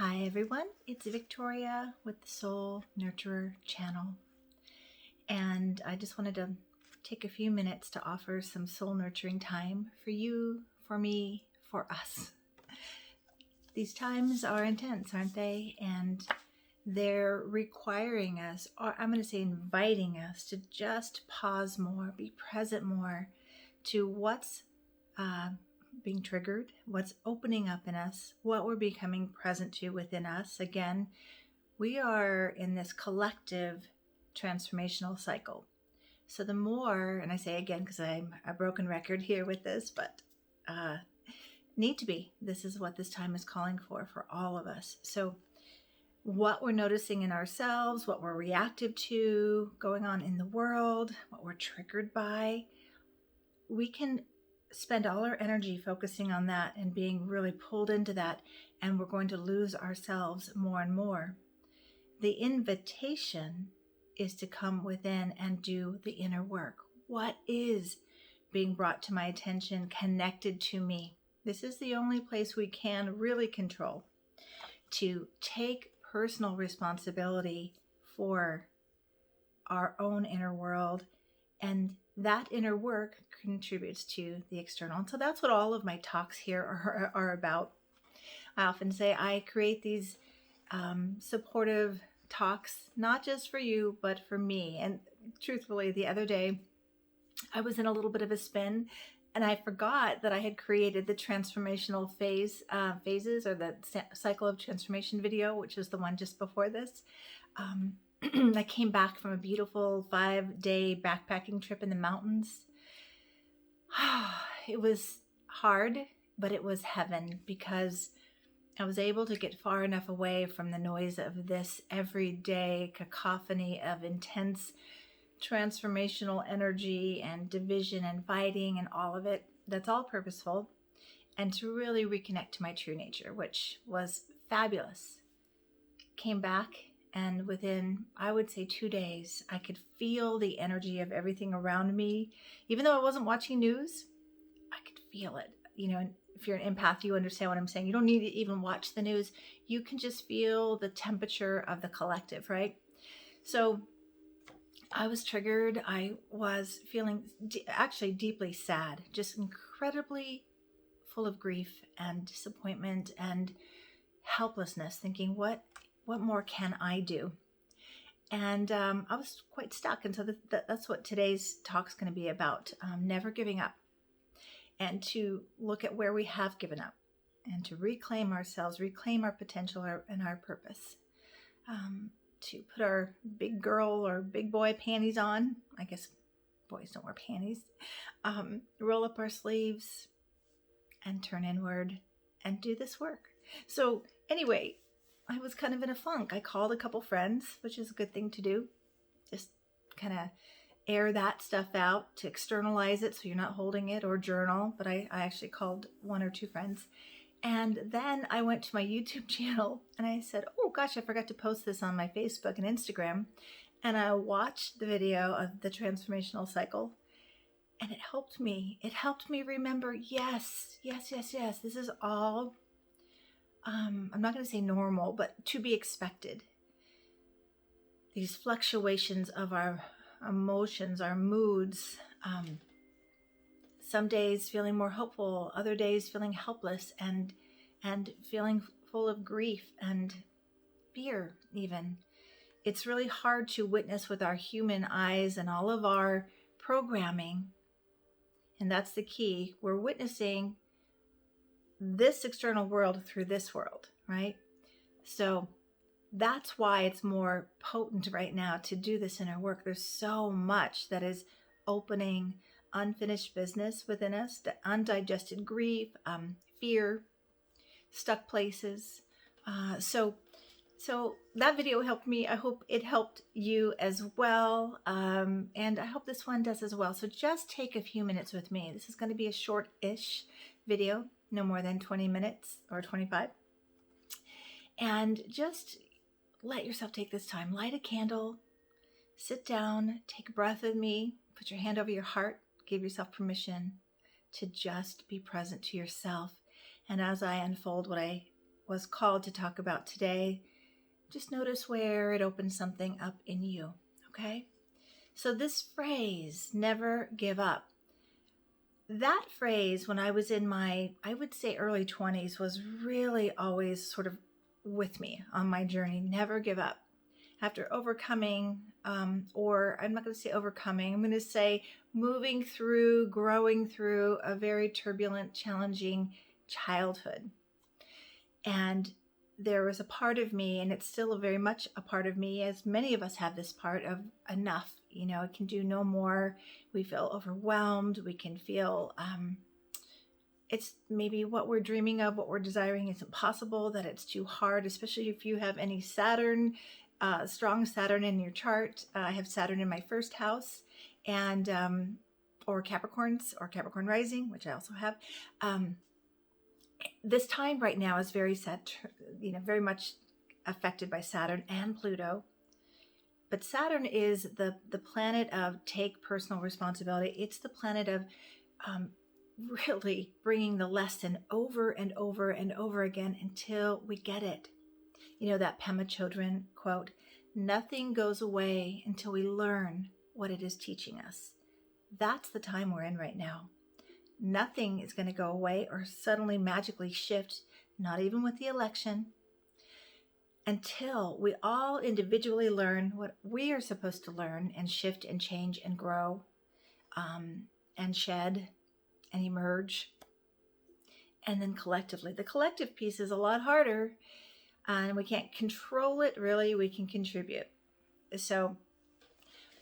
Hi everyone, it's Victoria with the Soul Nurturer channel, and I just wanted to take a few minutes to offer some soul nurturing time for you, for me, for us. These times are intense, aren't they? And they're requiring us, or I'm going to say inviting us, to just pause more, be present more to what's being triggered, what's opening up in us, what we're becoming present to within us. Again, we are in this collective transformational cycle. So the more, and I say again because I'm a broken record here with this, but need to be. This is what this time is calling for all of us. So what we're noticing in ourselves, what we're reactive to, going on in the world, what we're triggered by, we can spend all our energy focusing on that and being really pulled into that, and we're going to lose ourselves more and more. The invitation is to come within and do the inner work. What is being brought to my attention, connected to me? This is the only place we can really control, to take personal responsibility for our own inner world, and that inner work contributes to the external. And so that's what all of my talks here are about. I often say I create these supportive talks, not just for you, but for me. And truthfully, the other day, I was in a little bit of a spin, and I forgot that I had created the transformational phases, or the cycle of transformation video, which is the one just before this. I came back from a beautiful 5-day backpacking trip in the mountains. It was hard, but it was heaven, because I was able to get far enough away from the noise of this everyday cacophony of intense transformational energy and division and fighting and all of it. That's all purposeful. And to really reconnect to my true nature, which was fabulous. Came back, and within, I would say, 2 days, I could feel the energy of everything around me. Even though I wasn't watching news, I could feel it. You know, if you're an empath, you understand what I'm saying. You don't need to even watch the news. You can just feel the temperature of the collective, right? So I was triggered. I was feeling actually deeply sad, just incredibly full of grief and disappointment and helplessness, thinking, what more can I do? And I was quite stuck. And so that's what today's talk is going to be about, never giving up, and to look at where we have given up, and to reclaim ourselves, reclaim our potential and our purpose, to put our big girl or big boy panties on. I guess boys don't wear panties. Roll up our sleeves and turn inward and do this work. So anyway, I was kind of in a funk. I called a couple friends, which is a good thing to do. Just kind of air that stuff out, to externalize it so you're not holding it, or journal. But I actually called 1 or 2 friends. And then I went to my YouTube channel and I said, oh gosh, I forgot to post this on my Facebook and Instagram. And I watched the video of the transformational cycle, and it helped me. It helped me remember, yes, this is all, I'm not going to say normal, but to be expected. These fluctuations of our emotions, our moods, some days feeling more hopeful, other days feeling helpless and feeling full of grief and fear even. It's really hard to witness with our human eyes and all of our programming. And that's the key. We're witnessing this external world through this world, right? So that's why it's more potent right now to do this inner work. There's so much that is opening unfinished business within us, the undigested grief, fear, stuck places. So that video helped me. I hope it helped you as well. And I hope this one does as well. So just take a few minutes with me. This is going to be a short-ish video, no more than 20 minutes or 25. And just let yourself take this time. Light a candle, sit down, take a breath with me, put your hand over your heart, give yourself permission to just be present to yourself. And as I unfold what I was called to talk about today, just notice where it opens something up in you, okay? So this phrase, never give up, that phrase when I was in my, I would say early 20s, was really always sort of with me on my journey. Never give up. After overcoming, or I'm not going to say overcoming, I'm going to say moving through, growing through a very turbulent, challenging childhood. And there was a part of me, and it's still very much a part of me, as many of us have this part of enough. I can do no more. We feel overwhelmed. We can feel it's maybe what we're dreaming of, what we're desiring isn't possible, that it's too hard, especially if you have any Saturn, strong Saturn in your chart. I have Saturn in my first house, and or Capricorns or Capricorn rising, which I also have. This time right now is very set, very much affected by Saturn and Pluto. But Saturn is the planet of take personal responsibility. It's the planet of really bringing the lesson over and over and over again until we get it. That Pema Chodron quote, nothing goes away until we learn what it is teaching us. That's the time we're in right now. Nothing is going to go away or suddenly magically shift, not even with the election, until we all individually learn what we are supposed to learn and shift and change and grow, and shed and emerge. And then collectively, the collective piece is a lot harder, and we can't control it really, we can contribute. So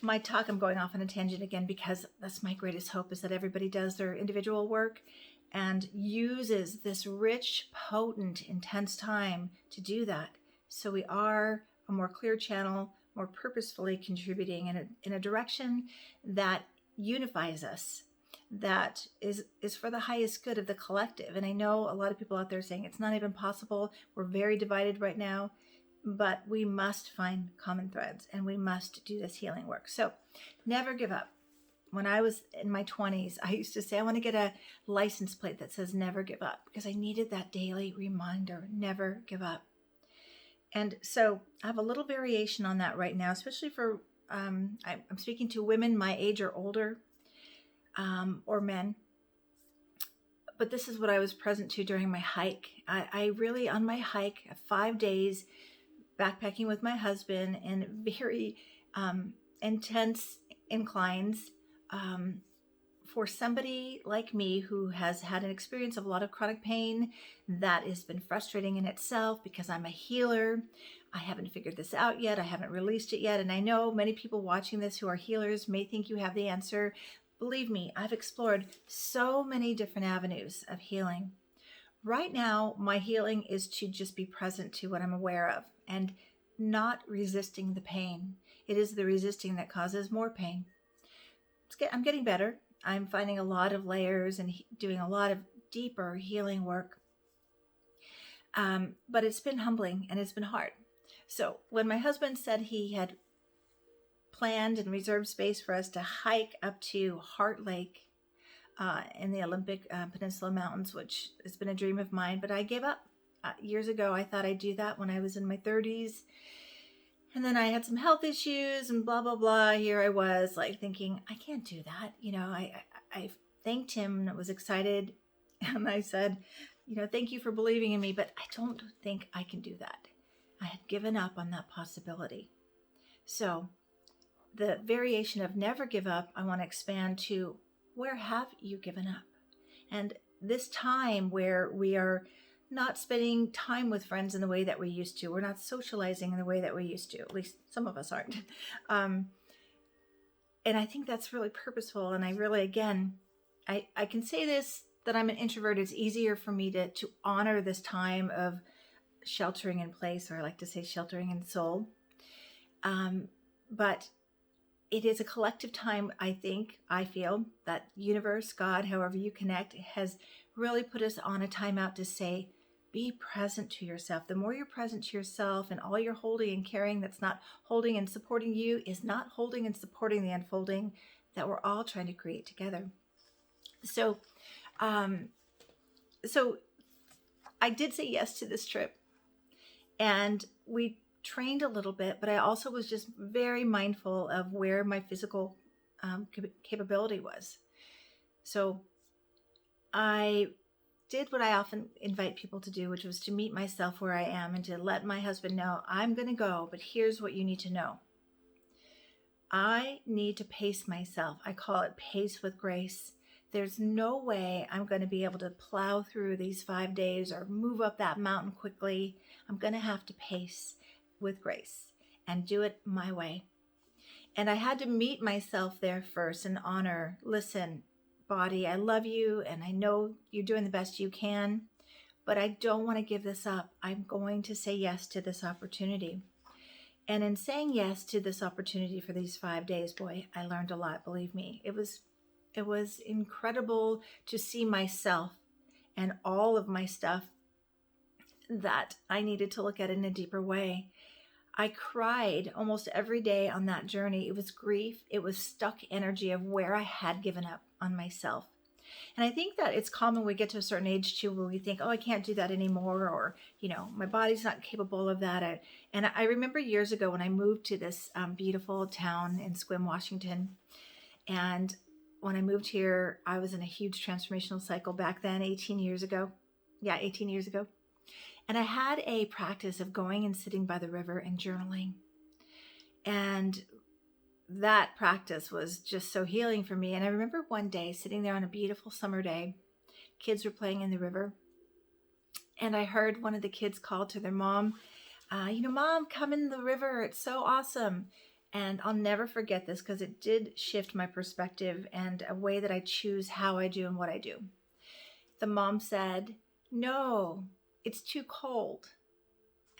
my talk, I'm going off on a tangent again, because that's my greatest hope, is that everybody does their individual work and uses this rich, potent, intense time to do that. So we are a more clear channel, more purposefully contributing in a direction that unifies us, that is for the highest good of the collective. And I know a lot of people out there saying it's not even possible. We're very divided right now, but we must find common threads and we must do this healing work. So never give up. When I was in my 20s, I used to say, I want to get a license plate that says never give up, because I needed that daily reminder, never give up. And so I have a little variation on that right now, especially for, I'm speaking to women my age or older, or men. But this is what I was present to during my hike. I really, on my hike, 5 days, backpacking with my husband in very intense inclines, for somebody like me who has had an experience of a lot of chronic pain that has been frustrating in itself, because I'm a healer. I haven't figured this out yet. I haven't released it yet. And I know many people watching this who are healers may think you have the answer. Believe me, I've explored so many different avenues of healing. Right now, my healing is to just be present to what I'm aware of and not resisting the pain. It is the resisting that causes more pain. I'm getting better. I'm finding a lot of layers and doing a lot of deeper healing work. But it's been humbling and it's been hard. So when my husband said he had planned and reserved space for us to hike up to Heart Lake in the Olympic Peninsula Mountains, which has been a dream of mine, but I gave up. Years ago, I thought I'd do that when I was in my 30s. And then I had some health issues and blah, blah, blah. Here I was like thinking, I can't do that. I thanked him and was excited. And I said, thank you for believing in me, but I don't think I can do that. I had given up on that possibility. So the variation of never give up, I want to expand to, where have you given up? And this time where we are not spending time with friends in the way that we used to. We're not socializing in the way that we used to. At least some of us aren't. And I think that's really purposeful. And I really, again, I can say this, that I'm an introvert. It's easier for me to honor this time of sheltering in place, or I like to say sheltering in soul. But it is a collective time, I feel, that universe, God, however you connect, has really put us on a timeout to say, be present to yourself. The more you're present to yourself, and all you're holding and carrying that's not holding and supporting you is not holding and supporting the unfolding that we're all trying to create together. So I did say yes to this trip. And we trained a little bit, but I also was just very mindful of where my physical capability was. So I did what I often invite people to do, which was to meet myself where I am and to let my husband know, I'm going to go, but here's what you need to know. I need to pace myself. I call it pace with grace. There's no way I'm going to be able to plow through these 5 days or move up that mountain quickly. I'm going to have to pace with grace and do it my way. And I had to meet myself there first and honor, listen, body, I love you and I know you're doing the best you can, but I don't want to give this up. I'm going to say yes to this opportunity. And in saying yes to this opportunity for these 5 days, boy, I learned a lot, believe me. It was incredible to see myself and all of my stuff that I needed to look at in a deeper way. I cried almost every day on that journey. It was grief. It was stuck energy of where I had given up on myself. And I think that it's common when we get to a certain age too, where we think, oh, I can't do that anymore, or, my body's not capable of that. And I remember years ago when I moved to this beautiful town in Sequim, Washington. And when I moved here, I was in a huge transformational cycle back then, 18 years ago. Yeah, 18 years ago. And I had a practice of going and sitting by the river and journaling. And that practice was just so healing for me. And I remember one day sitting there on a beautiful summer day, kids were playing in the river. And I heard one of the kids call to their mom, Mom, come in the river. It's so awesome. And I'll never forget this because it did shift my perspective and a way that I choose how I do and what I do. The mom said, no, it's too cold.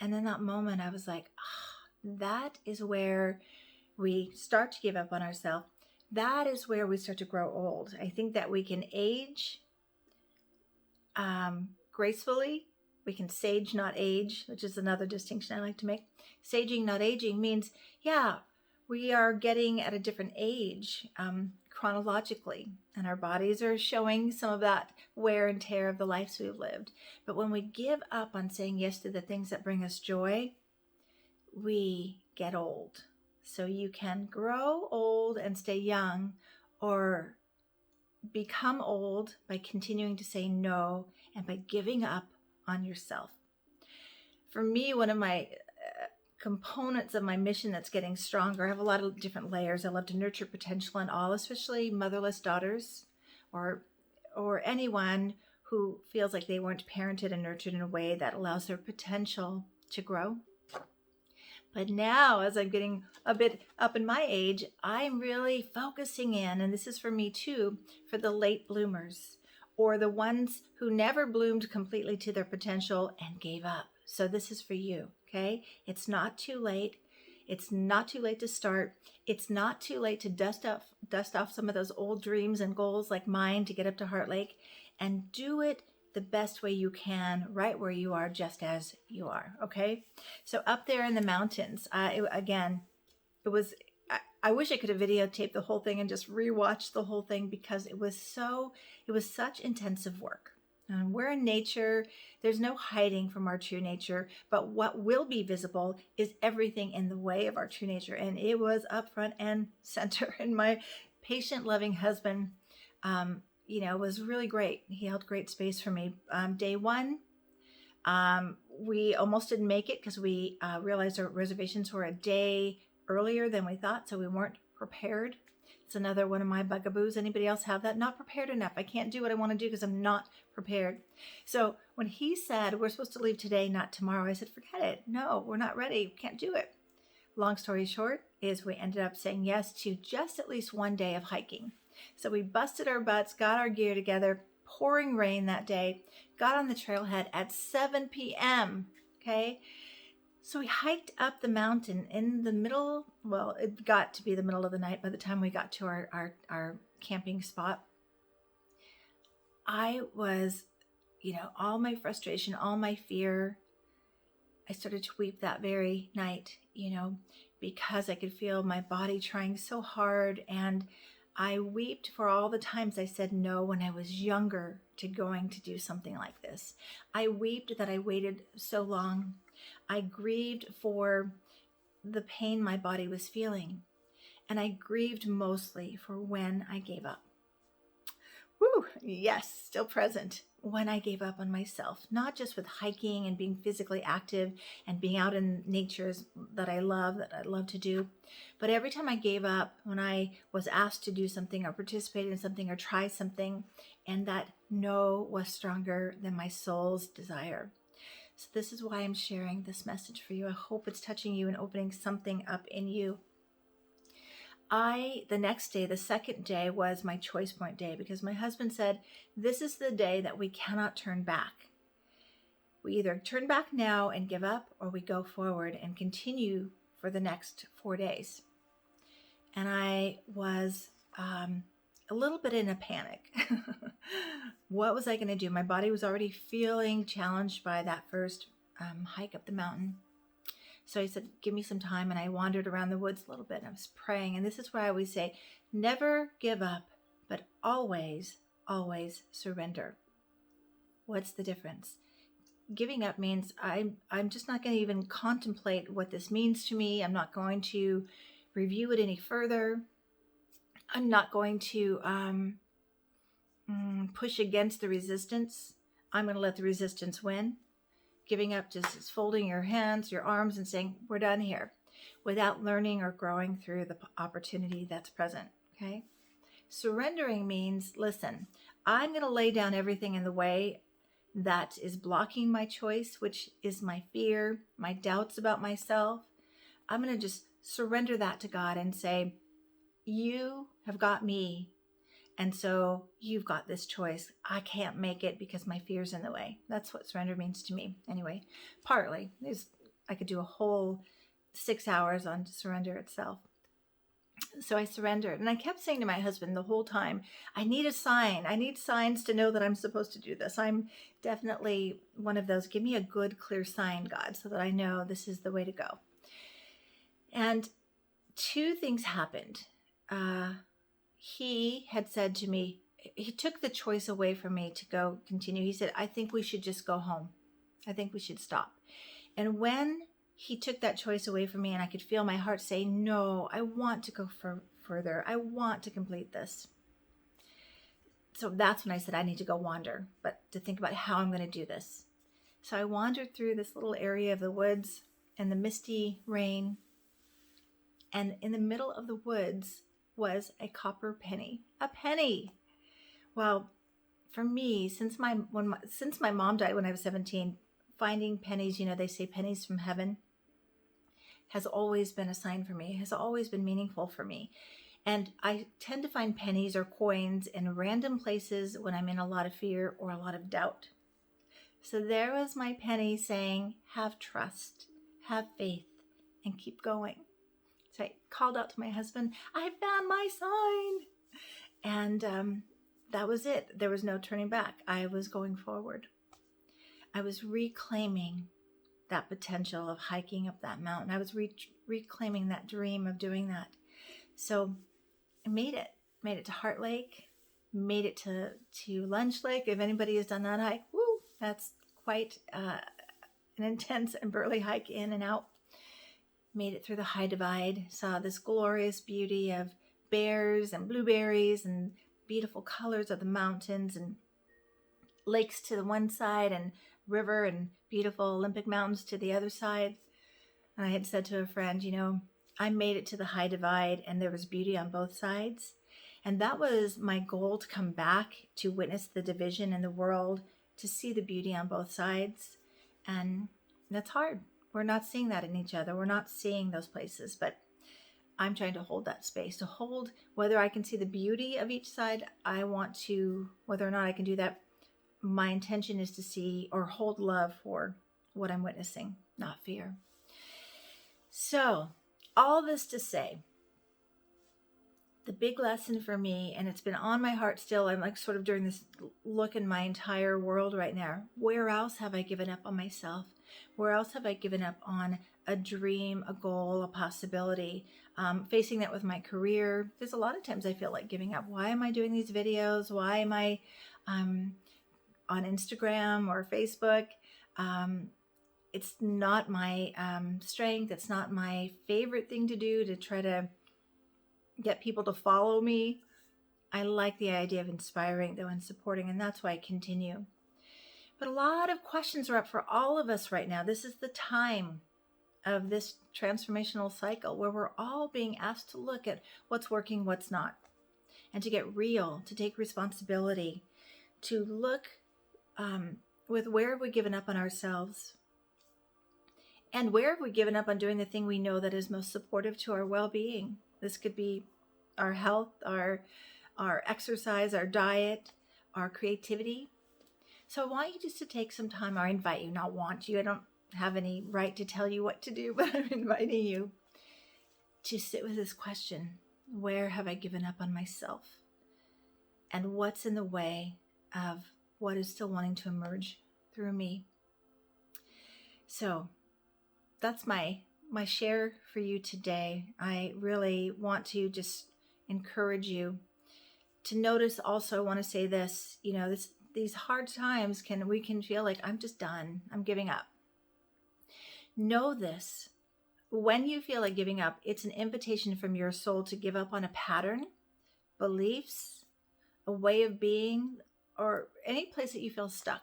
And in that moment, I was like, that is where we start to give up on ourselves. That is where we start to grow old. I think that we can age gracefully. We can sage, not age, which is another distinction I like to make. Saging, not aging means, we are getting at a different age chronologically, and our bodies are showing some of that wear and tear of the lives we've lived. But when we give up on saying yes to the things that bring us joy, we get old. So you can grow old and stay young, or become old by continuing to say no and by giving up on yourself. For me, one of my components of my mission that's getting stronger, I have a lot of different layers. I love to nurture potential in all, especially motherless daughters or anyone who feels like they weren't parented and nurtured in a way that allows their potential to grow. But now, as I'm getting a bit up in my age, I'm really focusing in, and this is for me too, for the late bloomers or the ones who never bloomed completely to their potential and gave up. So this is for you, okay? It's not too late. It's not too late to start. It's not too late to dust off some of those old dreams and goals like mine to get up to Heart Lake, and do it the best way you can, right where you are, just as you are, okay? So up there in the mountains, I wish I could have videotaped the whole thing and just rewatched the whole thing, because it was such intensive work. And we're in nature. There's no hiding from our true nature, but what will be visible is everything in the way of our true nature. And it was up front and center. And my patient, loving husband, was really great. He held great space for me. Day one, we almost didn't make it because we realized our reservations were a day earlier than we thought, so we weren't prepared. It's another one of my bugaboos. Anybody else have that? Not prepared enough. I can't do what I want to do because I'm not prepared. So when he said, we're supposed to leave today, not tomorrow, I said, forget it. No, we're not ready. We can't do it. Long story short is we ended up saying yes to just at least one day of hiking. So we busted our butts, got our gear together, pouring rain that day, got on the trailhead at 7 p.m., okay? So we hiked up the mountain in the middle, well, it got to be the middle of the night by the time we got to our camping spot. I was, all my frustration, all my fear, I started to weep that very night, because I could feel my body trying so hard. And I wept for all the times I said no when I was younger to going to do something like this. I wept that I waited so long. I grieved for the pain my body was feeling. And I grieved mostly for when I gave up. Woo, yes, still present. When I gave up on myself, not just with hiking and being physically active and being out in nature that I love to do, but every time I gave up, when I was asked to do something or participate in something or try something, and that no was stronger than my soul's desire. So this is why I'm sharing this message for you. I hope it's touching you and opening something up in you. The next day, the second day, was my choice point day, because my husband said, this is the day that we cannot turn back. We either turn back now and give up, or we go forward and continue for the next 4 days. And I was a little bit in a panic. What was I going to do? My body was already feeling challenged by that first hike up the mountain. So I said, give me some time. And I wandered around the woods a little bit. And I was praying. And this is why I always say, never give up, but always, always surrender. What's the difference? Giving up means I'm just not going to even contemplate what this means to me. I'm not going to review it any further. I'm not going to push against the resistance. I'm going to let the resistance win. Giving up just is folding your hands, your arms, and saying, we're done here, without learning or growing through the opportunity that's present, okay? Surrendering means, listen, I'm going to lay down everything in the way that is blocking my choice, which is my fear, my doubts about myself. I'm going to just surrender that to God and say, you have got me. And so you've got this choice. I can't make it because my fear's in the way. That's what surrender means to me. Anyway, partly. I could do a whole 6 hours on surrender itself. So I surrendered. And I kept saying to my husband the whole time, I need a sign. I need signs to know that I'm supposed to do this. I'm definitely one of those, give me a good, clear sign, God, so that I know this is the way to go. And 2 things happened. He had said to me, he took the choice away from me to go continue. He said, I think we should just go home. I think we should stop. And when he took that choice away from me, and I could feel my heart say, no, I want to go further. I want to complete this. So that's when I said, I need to go wander, but to think about how I'm going to do this. So I wandered through this little area of the woods and the misty rain. And in the middle of the woods was a copper penny. A penny. Well, for me, since my mom died when I was 17, finding pennies, they say pennies from heaven, has always been a sign for me, has always been meaningful for me. And I tend to find pennies or coins in random places when I'm in a lot of fear or a lot of doubt. So there was my penny saying, have trust, have faith, and keep going. So I called out to my husband, I found my sign. And that was it. There was no turning back. I was going forward. I was reclaiming that potential of hiking up that mountain. I was reclaiming that dream of doing that. So I made it to Heart Lake, made it to Lunch Lake. If anybody has done that hike, woo, that's quite an intense and burly hike in and out. Made it through the High Divide, saw this glorious beauty of bears and blueberries and beautiful colors of the mountains and lakes to the one side and river and beautiful Olympic Mountains to the other side. And I had said to a friend, I made it to the High Divide and there was beauty on both sides. And that was my goal, to come back to witness the division in the world, to see the beauty on both sides. And that's hard. We're not seeing that in each other. We're not seeing those places, but I'm trying to hold that space, to hold whether I can see the beauty of each side. I want to, whether or not I can do that, my intention is to see or hold love for what I'm witnessing, not fear. So all this to say, the big lesson for me, and it's been on my heart still, I'm like sort of doing this look in my entire world right now. Where else have I given up on myself? Where else have I given up on a dream, a goal, a possibility? Facing that with my career. There's a lot of times I feel like giving up. Why am I doing these videos? Why am I on Instagram or Facebook? It's not my strength. It's not my favorite thing to do, to try to get people to follow me. I like the idea of inspiring, though, and supporting, and that's why I continue. But a lot of questions are up for all of us right now. This is the time of this transformational cycle where we're all being asked to look at what's working, what's not, and to get real, to take responsibility, to look with where have we given up on ourselves, and where have we given up on doing the thing we know that is most supportive to our well-being. This could be our health, our exercise, our diet, our creativity. So I want you just to take some time, or I invite you, not want you. I don't have any right to tell you what to do, but I'm inviting you to sit with this question. Where have I given up on myself? And what's in the way of what is still wanting to emerge through me? So that's my share for you today. I really want to just encourage you to notice. Also, I want to say this, these hard times we can feel like I'm just done. I'm giving up. Know this. When you feel like giving up, it's an invitation from your soul to give up on a pattern, beliefs, a way of being, or any place that you feel stuck.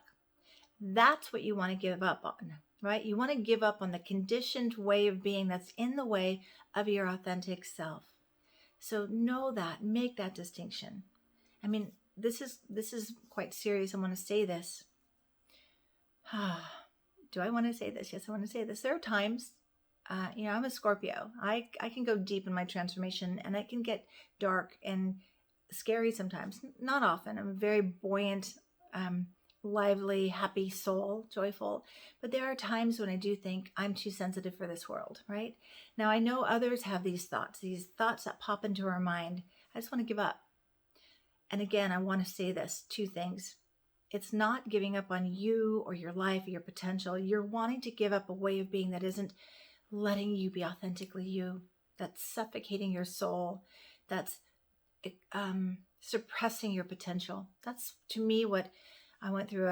That's what you want to give up on, right? You want to give up on the conditioned way of being that's in the way of your authentic self. So know that, make that distinction. I mean, this is quite serious. I want to say this. Do I want to say this? Yes, I want to say this. There are times, I'm a Scorpio. I can go deep in my transformation, and it can get dark and scary sometimes. Not often. I'm a very buoyant, lively, happy soul, joyful. But there are times when I do think I'm too sensitive for this world, right? Now, I know others have these thoughts that pop into our mind. I just want to give up. And again, I want to say this, two things. It's not giving up on you or your life or your potential. You're wanting to give up a way of being that isn't letting you be authentically you, that's suffocating your soul, that's suppressing your potential. That's, to me, what I went through.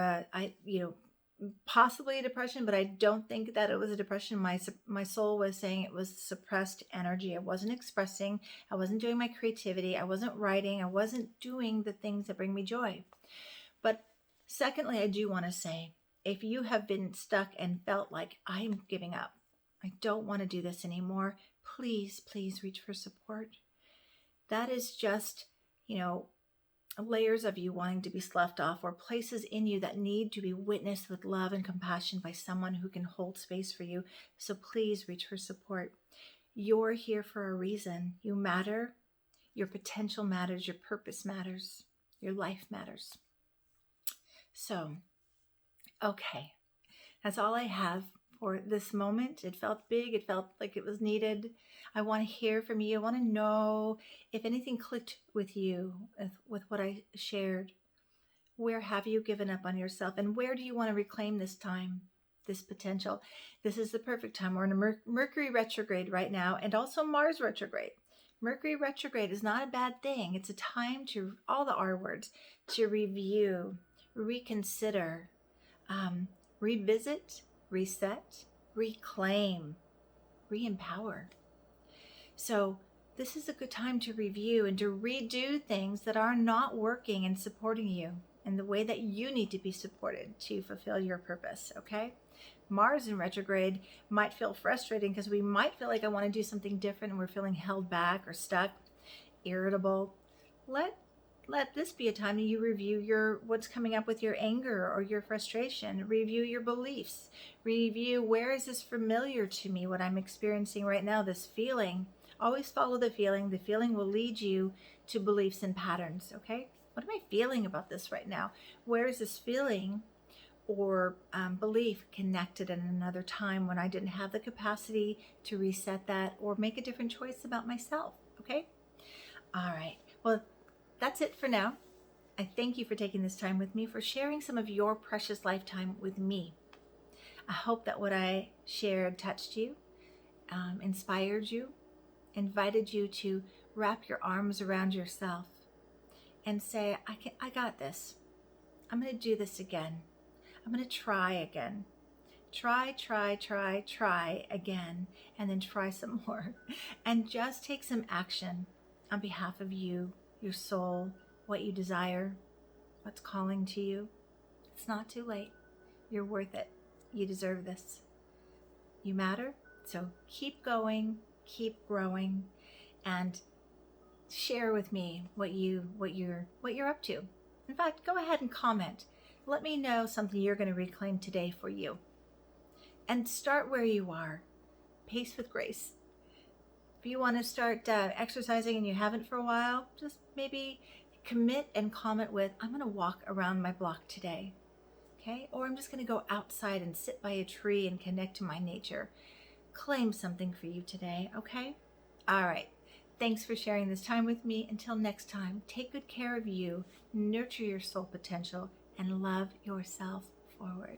Possibly a depression, but I don't think that it was a depression. My soul was saying it was suppressed energy. I wasn't expressing. I wasn't doing my creativity. I wasn't writing. I wasn't doing the things that bring me joy. But secondly, I do want to say, if you have been stuck and felt like I'm giving up, I don't want to do this anymore, please reach for support. That is just, layers of you wanting to be sloughed off, or places in you that need to be witnessed with love and compassion by someone who can hold space for you. So please reach for support. You're here for a reason. You matter. Your potential matters. Your purpose matters. Your life matters. So, okay. That's all I have for this moment. It felt big. It felt like it was needed. I want to hear from you. I want to know if anything clicked with you, with what I shared. Where have you given up on yourself? And where do you want to reclaim this time, this potential? This is the perfect time. We're in a Mercury retrograde right now, and also Mars retrograde. Mercury retrograde is not a bad thing. It's a time to, all the R words, to review, reconsider, revisit, reset, reclaim, re-empower. So this is a good time to review and to redo things that are not working and supporting you in the way that you need to be supported to fulfill your purpose, okay? Mars in retrograde might feel frustrating because we might feel like I want to do something different and we're feeling held back or stuck, irritable. Let this be a time that you review what's coming up with your anger or your frustration. Review your beliefs. Review, where is this familiar to me, what I'm experiencing right now, this feeling. Always follow the feeling. The feeling will lead you to beliefs and patterns, okay? What am I feeling about this right now? Where is this feeling or belief connected in another time when I didn't have the capacity to reset that or make a different choice about myself, okay? All right. Well, that's it for now. I thank you for taking this time with me, for sharing some of your precious lifetime with me. I hope that what I shared touched you, inspired you, invited you to wrap your arms around yourself and say, I got this. I'm going to do this again. I'm going to try again. Try again, and then try some more. And just take some action on behalf of you, your soul, what you desire, what's calling to you. It's not too late. You're worth it. You deserve this. You matter. So keep going, keep growing, and share with me what you're up to. In fact, go ahead and comment. Let me know something you're going to reclaim today for you. And start where you are. Pace with grace. If you want to start exercising and you haven't for a while, just maybe commit and comment with, I'm going to walk around my block today. Okay? Or I'm just going to go outside and sit by a tree and connect to my nature. Claim something for you today, okay? All right. Thanks for sharing this time with me. Until next time, take good care of you, nurture your soul potential, and love yourself forward.